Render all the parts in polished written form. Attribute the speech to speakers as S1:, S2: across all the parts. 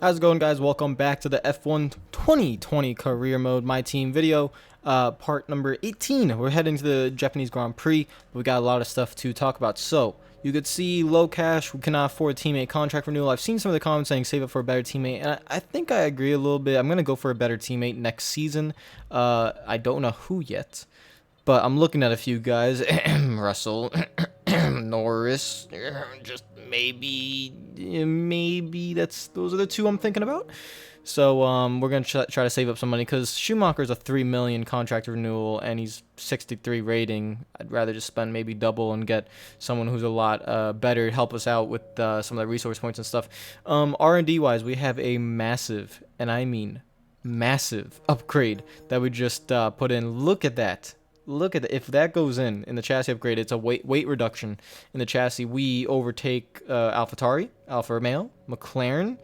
S1: How's it going, guys? Welcome back to the F1 2020 career mode my team video, part number 18. We're heading to the Japanese Grand Prix, but we got a lot of stuff to talk about. So you could see low cash, we cannot afford a teammate contract renewal. I've seen some of the comments saying save it for a better teammate, and I think I agree a little bit. I'm gonna go for a better teammate next season. I don't know who yet, but I'm looking at a few guys. Russell, Norris, just maybe those are the two I'm thinking about. So we're gonna try to save up some money because Schumacher's a 3 million contract renewal and he's 63 rating. I'd rather just spend maybe double and get someone who's a lot better, help us out with some of the resource points and stuff. R&D wise, we have a massive, and I mean massive, upgrade that we just put in. Look at that. Look at it. If that goes in the chassis upgrade, it's a weight reduction in the chassis. We overtake AlphaTauri, Alfa Romeo, McLaren.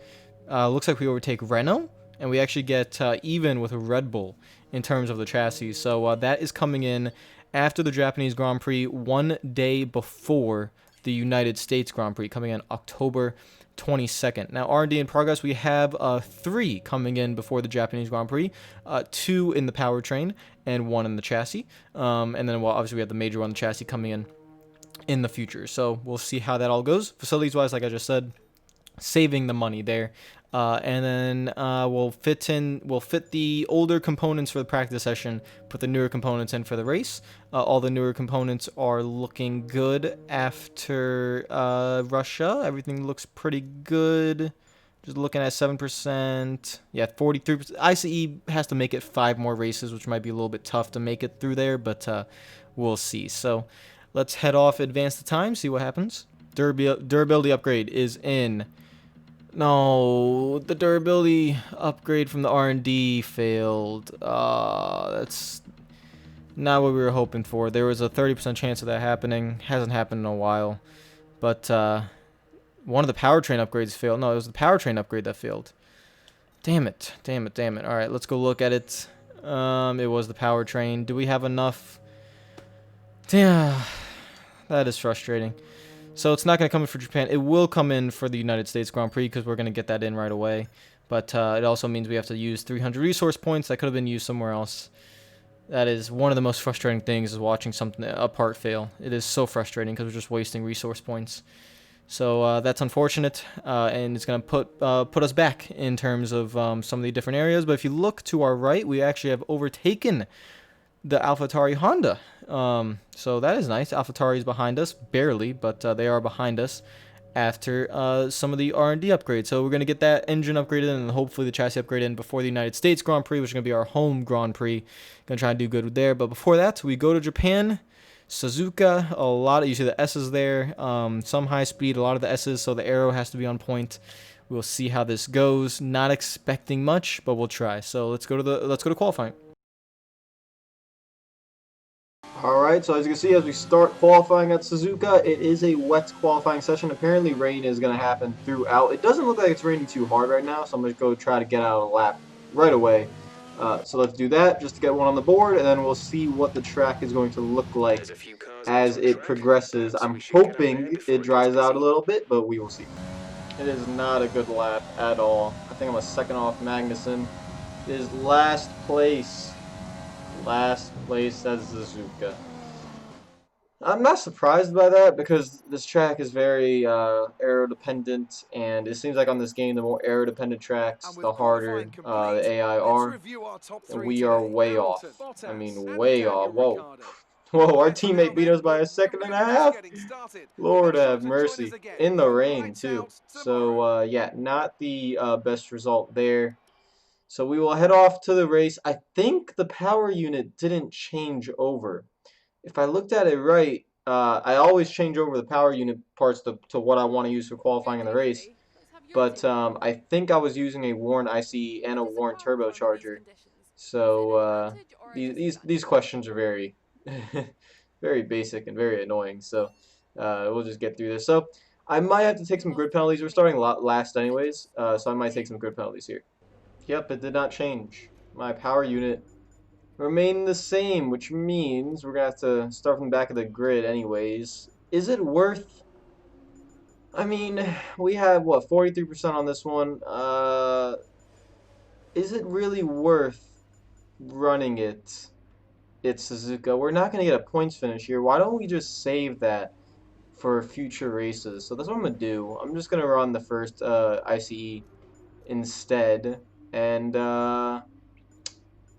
S1: Looks like we overtake Renault, and we actually get even with Red Bull in terms of the chassis. So that is coming in after the Japanese Grand Prix, 1 day before the United States Grand Prix, coming in October 22nd. Now, R&D in progress, we have 3 coming in before the Japanese Grand Prix, 2 in the powertrain and 1 in the chassis. And then, well, obviously we have the major one, the chassis, coming in the future. So we'll see how that all goes. Facilities-wise, like I just said, saving the money there. And then we'll fit the older components for the practice session, put the newer components in for the race. All the newer components are looking good after Russia. Everything looks pretty good. Just looking at 7%. Yeah, 43%. ICE has to make it 5 more races, which might be a little bit tough to make it through there, but we'll see. So let's head off, advance the time, see what happens. Durability upgrade is in. No, the durability upgrade from the R&D failed. That's not what we were hoping for. There was a 30% chance of that happening. Hasn't happened in a while. But one of the powertrain upgrades failed. No, it was the powertrain upgrade that failed. Damn it. Damn it. Damn it. All right, let's go look at it. It was the powertrain. Do we have enough? Damn. That is frustrating. So it's not going to come in for Japan. It will come in for the United States Grand Prix because we're going to get that in right away. But it also means we have to use 300 resource points that could have been used somewhere else. That is one of the most frustrating things, is watching a part fail. It is so frustrating because we're just wasting resource points. So that's unfortunate, and it's going to put us back in terms of some of the different areas. But if you look to our right, we actually have overtaken the AlphaTauri Honda. So that is nice. AlphaTauri is behind us, barely, but they are behind us after some of the R&D upgrades. So we're going to get that engine upgraded and hopefully the chassis upgraded in before the United States Grand Prix, which is going to be our home Grand Prix. Going to try and do good there. But before that, we go to Japan. Suzuka, a lot of, you see the S's there, some high speed, a lot of the S's, so the aero has to be on point. We'll see how this goes. Not expecting much, but we'll try. So let's go to qualifying. Alright, so as you can see, as we start qualifying at Suzuka, it is a wet qualifying session. Apparently rain is going to happen throughout. It doesn't look like it's raining too hard right now, so I'm going to go try to get out of the lap right away. So let's do that, just to get one on the board, and then we'll see what the track is going to look like as it progresses. I'm hoping it dries out a little bit, but we will see. It is not a good lap at all. I think I'm a second off Magnussen. It is last place. Last place at Suzuka. I'm not surprised by that because this track is very aero dependent, and it seems like on this game, the more aero dependent tracks, the harder the AI are. And we are way off. I mean, way off. Whoa. Whoa, our teammate beat us by a second and a half. Lord have mercy. In the rain, too. So, yeah, not the best result there. So we will head off to the race. I think the power unit didn't change over. If I looked at it right, I always change over the power unit parts to what I want to use for qualifying in the race. But I think I was using a worn ICE and a worn turbocharger. So these questions are very very basic and very annoying. So we'll just get through this. So I might have to take some grid penalties. We're starting a lot last anyways, so I might take some grid penalties here. Yep, it did not change. My power unit remained the same, which means we're going to have to start from the back of the grid anyways. Is it worth I mean, we have what, 43% on this one. Is it really worth running it? It's Suzuka. We're not going to get a points finish here. Why don't we just save that for future races? So that's what I'm going to do. I'm just going to run the first ICE instead. And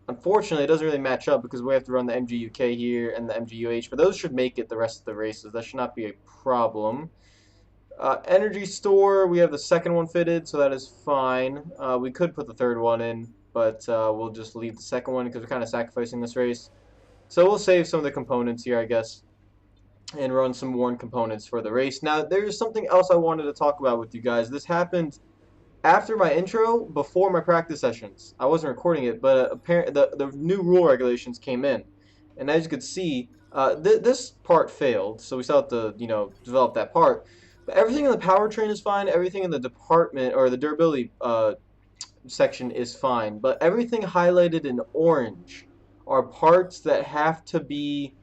S1: unfortunately, it doesn't really match up because we have to run the MGUK here and the MGUH. But those should make it the rest of the races. That should not be a problem. Energy store, we have the second one fitted, so that is fine. We could put the third one in, but we'll just leave the second one because we're kind of sacrificing this race. So we'll save some of the components here, I guess, and run some worn components for the race. Now, there's something else I wanted to talk about with you guys. This happened after my intro, before my practice sessions. I wasn't recording it, but apparently the new rule regulations came in. And as you could see, this part failed, so we still have to, develop that part. But everything in the powertrain is fine. Everything in the department, or the durability section is fine. But everything highlighted in orange are parts that have to be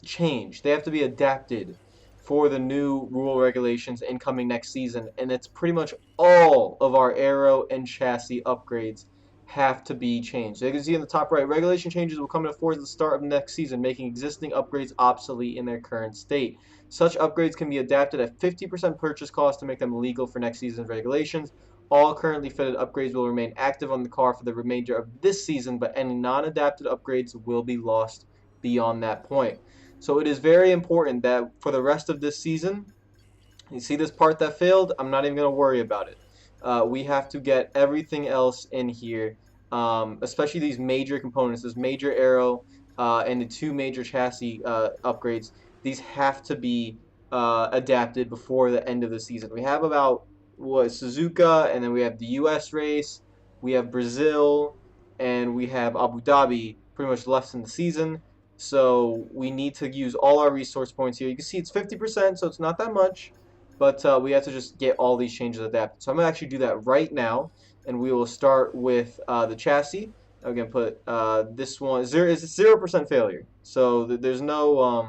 S1: changed. They have to be adapted for the new rule regulations incoming next season, and it's pretty much all of our aero and chassis upgrades have to be changed. So you can see in the top right, regulation changes will come into force at the start of next season, making existing upgrades obsolete in their current state. Such upgrades can be adapted at 50% purchase cost to make them legal for next season's regulations. All currently fitted upgrades will remain active on the car for the remainder of this season, but any non-adapted upgrades will be lost beyond that point. So it is very important that for the rest of this season, you see this part that failed, I'm not even going to worry about it. We have to get everything else in here, especially these major components, this major aero and the two major chassis upgrades. These have to be adapted before the end of the season. We have about Suzuka, and then we have the US race, we have Brazil, and we have Abu Dhabi pretty much left in the season. So we need to use all our resource points here. You can see it's 50%, so it's not that much, but we have to just get all these changes adapted. So I'm going to actually do that right now, and we will start with the chassis. I'm going to put this one, is 0% failure, so there's no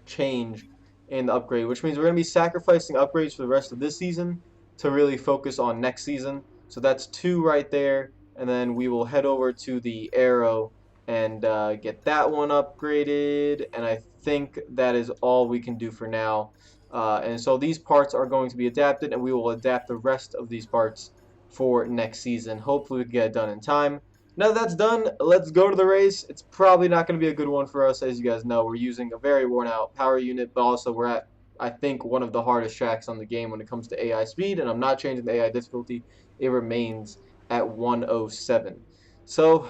S1: change in the upgrade, which means we're going to be sacrificing upgrades for the rest of this season to really focus on next season. So that's 2 right there, and then we will head over to the aero and get that one upgraded, and I think that is all we can do for now. And so these parts are going to be adapted, and we will adapt the rest of these parts for next season. Hopefully we can get it done in time. Now that that's done, let's go to the race. It's probably not going to be a good one for us. As you guys know, we're using a very worn out power unit, but also we're at, I think, one of the hardest tracks on the game when it comes to AI speed, and I'm not changing the AI difficulty. It remains at 107. So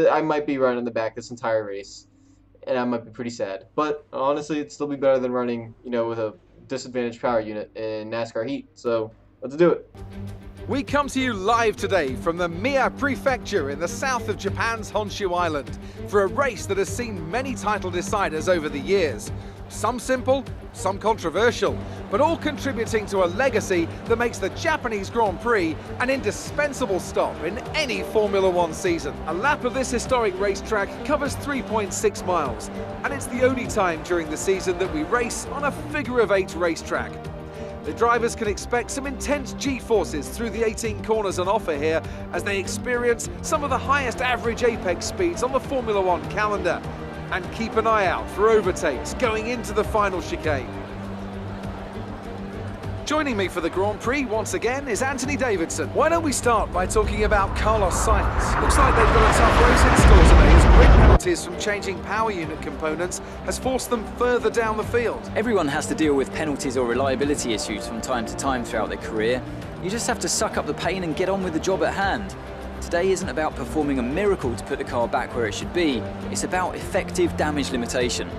S1: I might be running the back this entire race, and I might be pretty sad. But honestly, it'd still be better than running, with a disadvantaged power unit in NASCAR heat. So let's do it.
S2: We come to you live today from the Mie Prefecture in the south of Japan's Honshu Island for a race that has seen many title deciders over the years. Some simple, some controversial, but all contributing to a legacy that makes the Japanese Grand Prix an indispensable stop in any Formula One season. A lap of this historic racetrack covers 3.6 miles, and it's the only time during the season that we race on a figure-of-8 racetrack. The drivers can expect some intense G-forces through the 18 corners on offer here as they experience some of the highest average apex speeds on the Formula One calendar. And keep an eye out for overtakes going into the final chicane. Joining me for the Grand Prix once again is Anthony Davidson. Why don't we start by talking about Carlos Sainz? Looks like they've got a tough race in store today as grid penalties from changing power unit components has forced them further down the field.
S3: Everyone has to deal with penalties or reliability issues from time to time throughout their career. You just have to suck up the pain and get on with the job at hand. Today isn't about performing a miracle to put the car back where it should be. It's about effective damage limitation.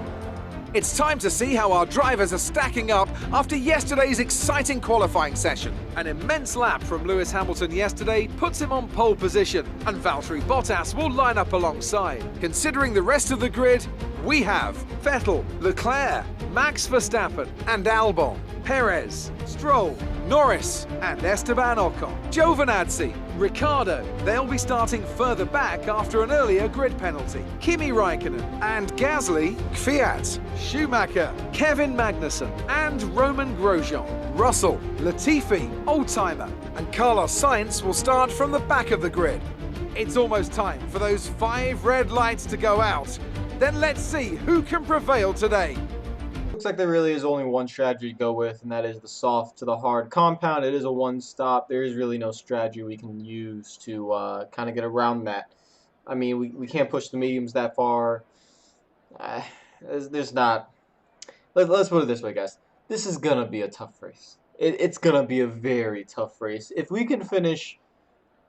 S2: It's time to see how our drivers are stacking up after yesterday's exciting qualifying session. An immense lap from Lewis Hamilton yesterday puts him on pole position, and Valtteri Bottas will line up alongside. Considering the rest of the grid, we have Vettel, Leclerc, Max Verstappen and Albon, Perez, Stroll, Norris and Esteban Ocon, Giovinazzi, Ricciardo, they'll be starting further back after an earlier grid penalty. Kimi Raikkonen and Gasly, Kvyat, Schumacher, Kevin Magnussen and Roman Grosjean, Russell, Latifi, Oldtimer and Carlos Sainz will start from the back of the grid. It's almost time for those 5 red lights to go out. Then let's see who can prevail today.
S1: Looks like there really is only one strategy to go with, and that is the soft to the hard compound. It is a one-stop. There is really no strategy we can use to kind of get around that. I mean, we can't push the mediums that far. There's not. Let's put it this way, guys. This is going to be a tough race. It's going to be a very tough race. If we can finish...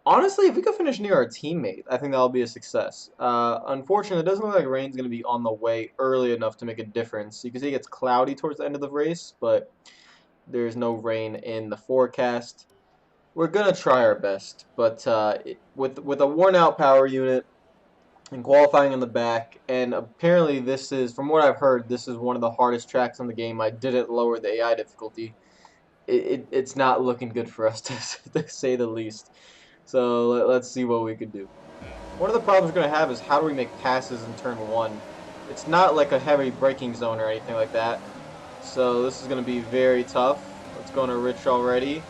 S1: Honestly, if we could finish near our teammate, I think that'll be a success. Unfortunately, it doesn't look like rain's going to be on the way early enough to make a difference. You can see it gets cloudy towards the end of the race, but there's no rain in the forecast. We're going to try our best, but with a worn-out power unit and qualifying in the back, and apparently this is, from what I've heard, this is one of the hardest tracks in the game. I didn't lower the AI difficulty. It's not looking good for us, to say the least. So let's see what we can do. One of the problems we're going to have is how do we make passes in turn 1. It's not like a heavy braking zone or anything like that. So this is going to be very tough. Let's go into Rich already.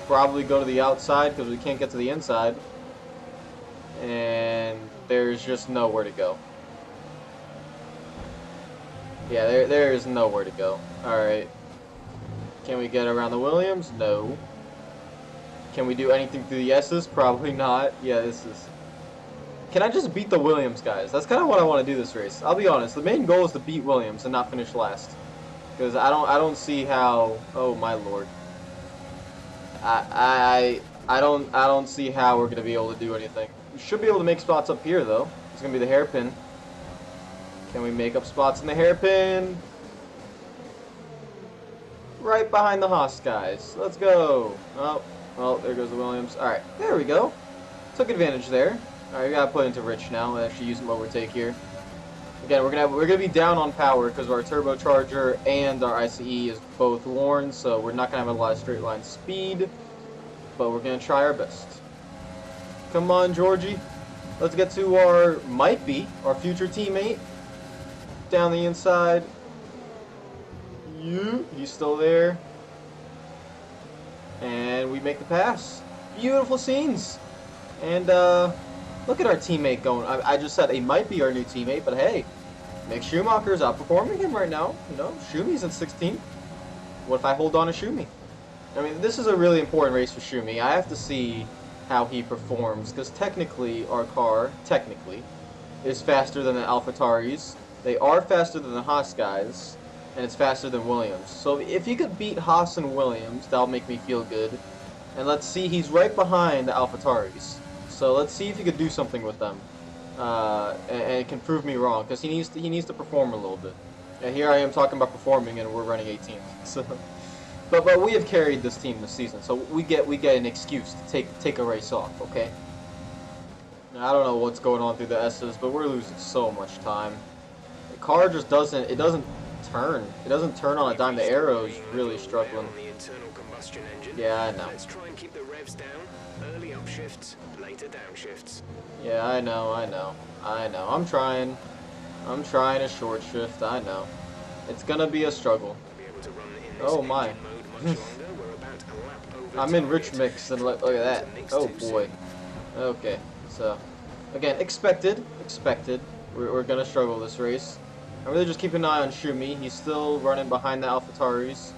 S1: Probably go to the outside because we can't get to the inside. And there's just nowhere to go. Yeah, there is nowhere to go. Alright. Can we get around the Williams? No. Can we do anything through the S's? Probably not. Yeah, this is... Can I just beat the Williams, guys? That's kind of what I want to do this race. I'll be honest. The main goal is to beat Williams and not finish last. Because I don't see how... Oh, my lord. I don't see how we're going to be able to do anything. We should be able to make spots up here, though. It's going to be the hairpin. Can we make up spots in the hairpin? Right behind the Haas, guys. Let's go. Oh. Well, there goes the Williams. Alright, there we go. Took advantage there. Alright, we gotta put into Rich now. We'll actually use some overtake here. Again, we're gonna be down on power because our turbocharger and our ICE is both worn, so we're not gonna have a lot of straight line speed. But we're gonna try our best. Come on, Georgie. Let's get to our our future teammate. Down the inside. He's still there. And we make the pass. Beautiful scenes. And look at our teammate going. I just said he might be our new teammate, but hey, Mick Schumacher's outperforming him right now. You know, Schumi's in 16th. What if I hold on to Schumi? I mean, this is a really important race for Schumi. I have to see how he performs, because technically our car, is faster than the AlphaTauris. They are faster than the Haas guys. And it's faster than Williams. So if he could beat Haas and Williams, that'll make me feel good. And let's see, he's right behind the AlphaTauris. So let's see if he could do something with them. And can prove me wrong, because he needs to perform a little bit. And here I am talking about performing, and we're running 18th. So, but we have carried this team this season, so we get an excuse to take a race off, okay? Now, I don't know what's going on through the S's, but we're losing so much time. The car just doesn't turn. It doesn't turn on a dime. The arrow's really struggling. Yeah, I know.
S4: Let's try and keep the revs down. Early upshifts, later downshifts.
S1: Yeah, I know. I'm trying a short shift. I know. It's gonna be a struggle. Oh my. I'm in rich mix and look at that. Oh boy. Okay. So again, expected. We're gonna struggle this race. I'm really just keeping an eye on Schumi. He's still running behind the AlphaTauris.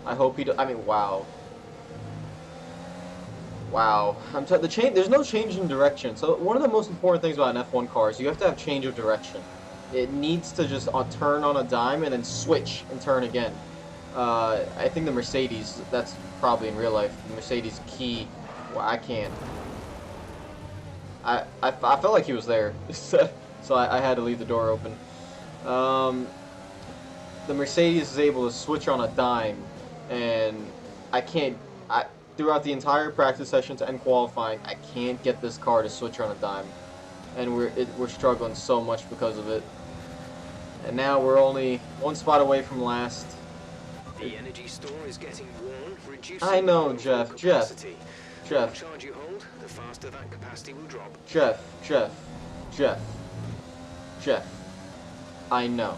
S1: I hope he I mean, wow. There's no change in direction. So one of the most important things about an F1 car is you have to have change of direction. It needs to just turn on a dime and then switch and turn again. I think the Mercedes, that's probably in real life. The Mercedes key. Well, I can't. I felt like he was there, so I had to leave the door open. The Mercedes is able to switch on a dime, and I can't. Throughout the entire practice session to end qualifying, I can't get this car to switch on a dime, and we're struggling so much because of it. And now we're only one spot away from last.
S4: The energy store is getting worn, reducing
S1: I know,
S4: overall
S1: Jeff.
S4: capacity. The more
S1: Jeff.
S4: charge you hold, the faster that capacity will drop.
S1: Jeff. I know,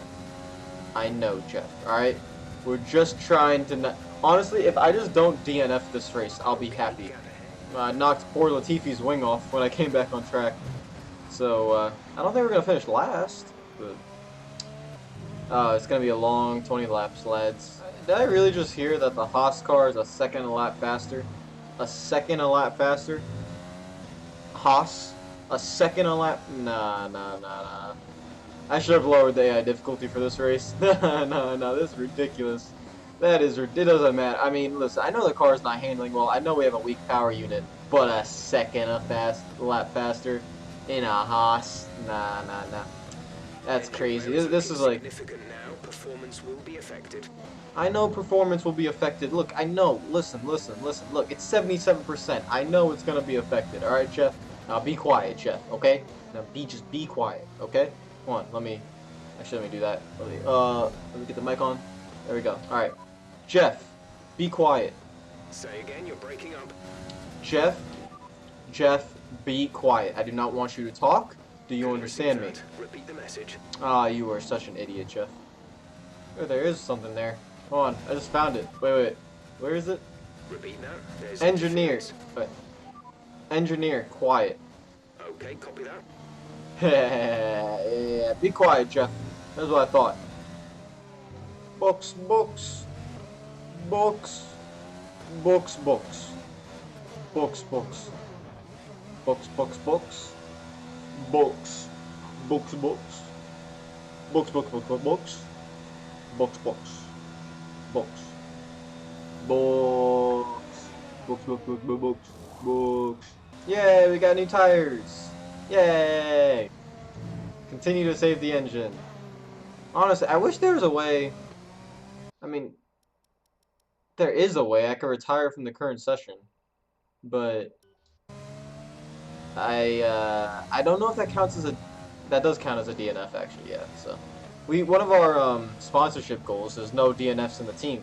S1: Jeff. All right, we're just trying to. Honestly, if I just don't DNF this race, I'll be happy. I knocked poor Latifi's wing off when I came back on track, so I don't think we're gonna finish last. But it's gonna be a long 20 laps, lads. Did I really just hear that the Haas car is a second a lap faster? A second a lap faster? Haas? A second a lap? Nah. I should have lowered the AI difficulty for this race. No, this is ridiculous. It doesn't matter. I mean, listen, I know the car's not handling well. I know we have a weak power unit, but a second a lap faster in a Haas? Nah. That's crazy. This is like...
S4: Significant now, performance will be affected.
S1: I know performance will be affected. Look, I know. Listen. Look, it's 77%. I know it's gonna be affected. All right, Jeff. Now be quiet, Jeff. Okay? Now just be quiet. Okay? Come on. Let me do that. Let me get the mic on. There we go. All right, Jeff. Be quiet.
S4: Say again, you're breaking up.
S1: Jeff. Be quiet. I do not want you to talk. Do you understand me?
S4: Repeat the message.
S1: Ah, you are such an idiot, Jeff. Oh, there is something there. Hold on, I just found it. Wait. Where is it?
S4: Repeat now. There's
S1: Engineer.
S4: interference.
S1: Wait. Engineer, quiet.
S4: Okay, copy that.
S1: Yeah, be quiet, Jeff. That's what I thought. Books. Books. Yay, we got new tires. Yay. Continue to save the engine. Honestly, I wish there was a way. I mean, there is a way I could retire from the current session, but I don't know if that counts as a. That does count as a DNF, actually. Yeah. So, one of our sponsorship goals is no DNFs in the team,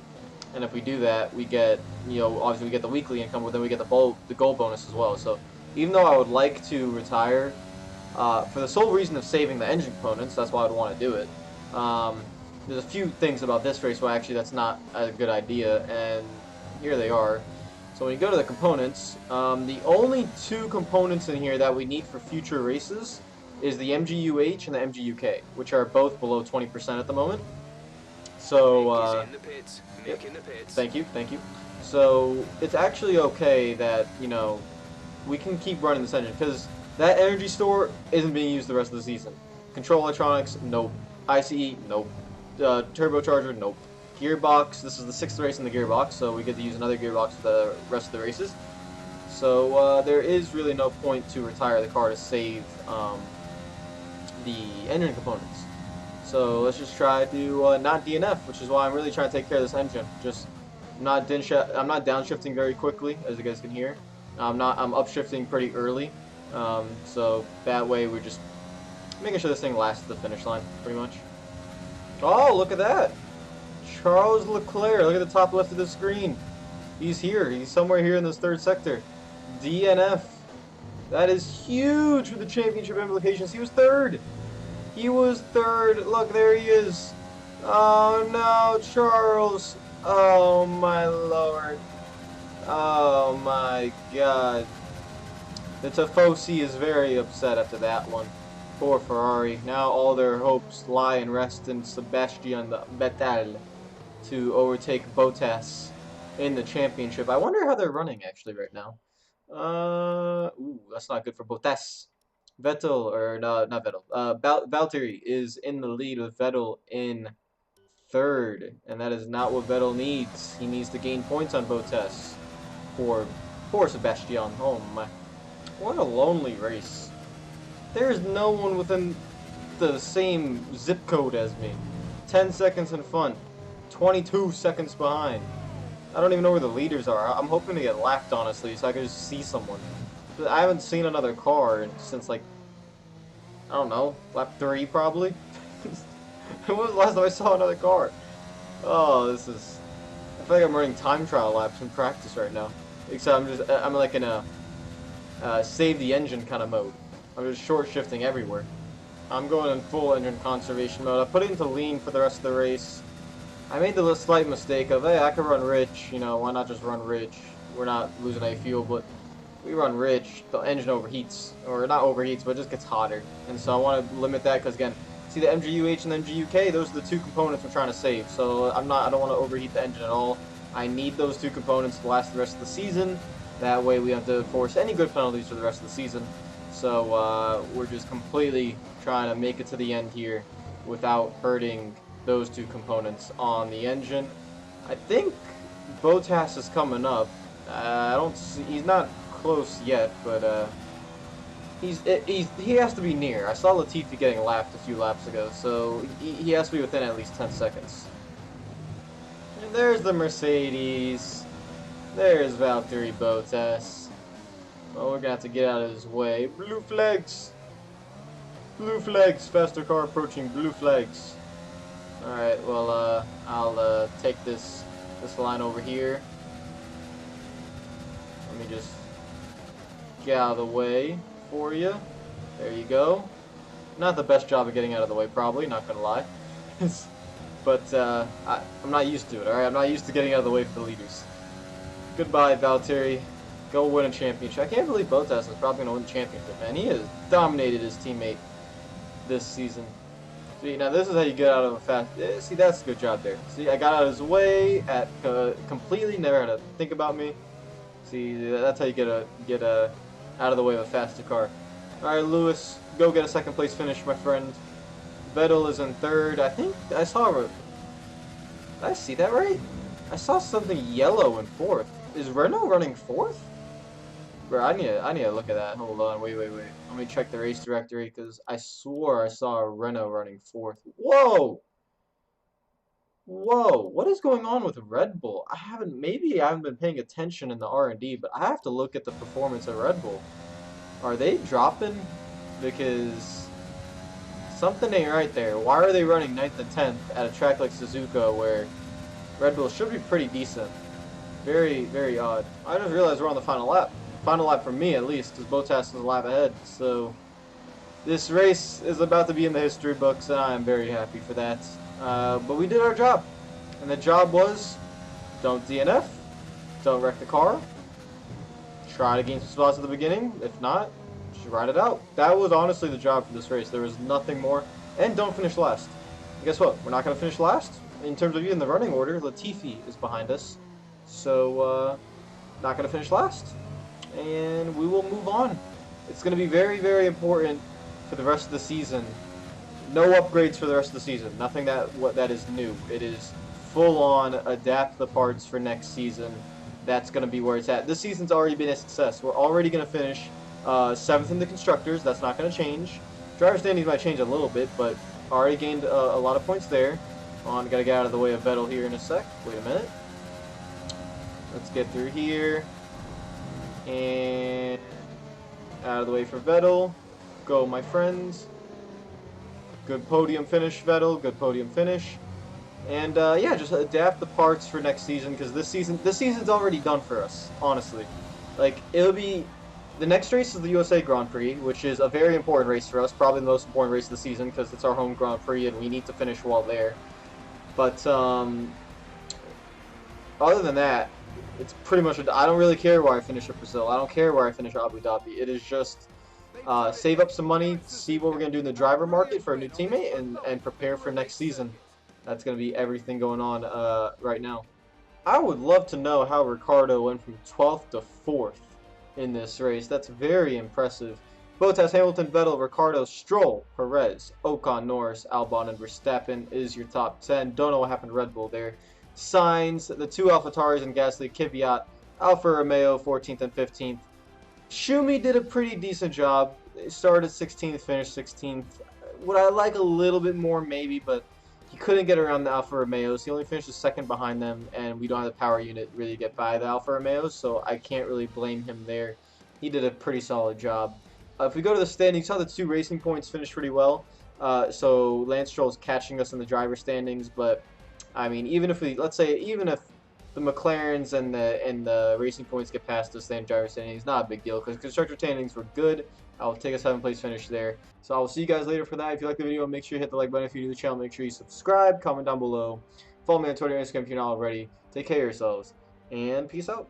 S1: and if we do that, we get obviously we get the weekly income, but then we get the goal bonus as well. So, even though I would like to retire, for the sole reason of saving the engine components, that's why I'd want to do it. There's a few things about this race where actually that's not a good idea, and here they are. So when you go to the components, the only two components in here that we need for future races is the MGUH and the MGUK, which are both below 20% at the moment. So,
S4: Nick is in the pits. Nick in the pits.
S1: Thank you. So it's actually okay that, we can keep running this engine, because that energy store isn't being used the rest of the season. Control electronics, nope. ICE, nope. Turbocharger, nope. Gearbox, this is the 6th race in the gearbox, so we get to use another gearbox for the rest of the races. So there is really no point to retire the car to save the engine components. So let's just try to not DNF, which is why I'm really trying to take care of this engine. I'm not downshifting very quickly, as you guys can hear. I'm upshifting pretty early. So that way we're just making sure this thing lasts to the finish line, pretty much. Oh, look at that! Charles Leclerc, look at the top left of the screen. He's here. He's somewhere here in this 3rd sector. DNF. That is huge for the championship implications. He was 3rd. Look, there he is. Oh no, Charles. Oh my lord. Oh my god. The Tifosi is very upset after that one. Poor Ferrari. Now all their hopes lie and rest in Sebastian Vettel to overtake Bottas in the championship. I wonder how they're running actually right now. Ooh, that's not good for Bottas. Vettel, or no, not Vettel. Valtteri is in the lead with Vettel in 3rd, and that is not what Vettel needs. He needs to gain points on Bottas. Poor Sebastian. Oh my. What a lonely race. There's no one within the same zip code as me. 10 seconds in front. 22 seconds behind. I don't even know where the leaders are. I'm hoping to get lapped, honestly, so I can just see someone. But I haven't seen another car since, like, I don't know, lap 3 probably? When was the last time I saw another car? Oh, this is
S5: feel like I'm running time trial laps in practice right now. Except I'm like in a save the engine kind of mode. I'm just short shifting everywhere. I'm going in full engine conservation mode. I put it into lean for the rest of the race. I made the slight mistake of, hey, I could run rich, you know, why not just run rich? We're not losing any fuel, but we run rich, the engine overheats, or not overheats, but it just gets hotter. And so I want to limit that because, again, see the MGUH and the MGUK, those are the two components we're trying to save. So I don't want to overheat the engine at all. I need those two components to last the rest of the season. That way we don't have to force any good penalties for the rest of the season. So we're just completely trying to make it to the end here without hurting those two components on the engine. I think Bottas is coming up. I don't see, he's not close yet, but he has to be near. I saw Latifi getting lapped a few laps ago, so he has to be within at least 10 seconds. And there's the Mercedes. There's Valtteri Bottas. Well, we're gonna have to get out of his way. Blue flags! Blue flags! Faster car approaching. Blue flags. Alright, well, I'll take this line over here. Let me just get out of the way for you. There you go. Not the best job of getting out of the way, probably, not gonna lie. But I'm not used to it, alright? I'm not used to getting out of the way for the leaders. Goodbye, Valtteri. Go win a championship. I can't believe Bottas is probably going to win the championship, man. He has dominated his teammate this season. See, now this is how you get out of a fast... See, that's a good job there. See, I got out of his way at completely, never had to think about me. See, that's how you get out of the way of a faster car. Alright, Lewis, go get a second place finish, my friend. Vettel is in third. I think I saw... Did I see that right? I saw something yellow in fourth. Is Renault running fourth? Bro, I need to look at that. Hold on, wait. Let me check the race directory because I swore I saw Renault running fourth. Whoa! Whoa, what is going on with Red Bull? Maybe I haven't been paying attention in the R&D, but I have to look at the performance of Red Bull. Are they dropping? Because something ain't right there. Why are they running 9th and 10th at a track like Suzuka where Red Bull should be pretty decent? Very, very odd. I just realized we're on the final lap. Final lap for me, at least, because Bottas is a lap ahead. So this race is about to be in the history books, and I am very happy for that. But we did our job. And the job was, don't DNF, don't wreck the car, try to gain some spots at the beginning. If not, just ride it out. That was honestly the job for this race. There was nothing more. And don't finish last. And guess what? We're not going to finish last. In terms of even the running order, Latifi is behind us. So, not going to finish last. And we will move on. It's going to be very, very important for the rest of the season. No upgrades for the rest of the season. Nothing that is new. It is full on adapt the parts for next season. That's going to be where it's at. This season's already been a success. We're already going to finish 7th in the constructors. That's not going to change. Driver standings might change a little bit, but already gained a lot of points there. Got to get out of the way of Vettel here in a sec. Wait a minute. Let's get through here. And out of the way for Vettel. Go, my friends. Good podium finish, Vettel. Good podium finish. And yeah, just adapt the parts for next season because this season's already done for us, honestly. Like, it'll be... The next race is the USA Grand Prix, which is a very important race for us. Probably the most important race of the season because it's our home Grand Prix and we need to finish well there. But other than that, it's pretty much... I don't really care where I finish at Brazil. I don't care where I finish at Abu Dhabi. It is just save up some money, see what we're going to do in the driver market for a new teammate, and prepare for next season. That's going to be everything going on right now. I would love to know how Ricciardo went from 12th to 4th in this race. That's very impressive. Bottas, Hamilton, Vettel, Ricciardo, Stroll, Perez, Ocon, Norris, Albon, and Verstappen is your top 10. Don't know what happened to Red Bull there. Sainz, the two AlphaTauris and Gasly, Kvyat, Alfa Romeo 14th and 15th. Schumi did a pretty decent job. They started 16th, finished 16th. Would I like a little bit more? Maybe, but he couldn't get around the Alfa Romeos. He only finished second behind them, and we don't have the power unit really to get by the Alfa Romeos, so I can't really blame him there. He did a pretty solid job. If we go to the standings, saw the two Racing Points finished pretty well. So Lance Stroll's catching us in the driver standings, but I mean, even if we, let's say, even if the McLarens and the Racing Points get past us in driver standings, not a big deal because constructor standings were good. I'll take a 7th place finish there. So I will see you guys later for that. If you like the video, make sure you hit the like button. If you're new to the channel, make sure you subscribe, comment down below. Follow me on Twitter and Instagram if you're not already. Take care of yourselves, and peace out.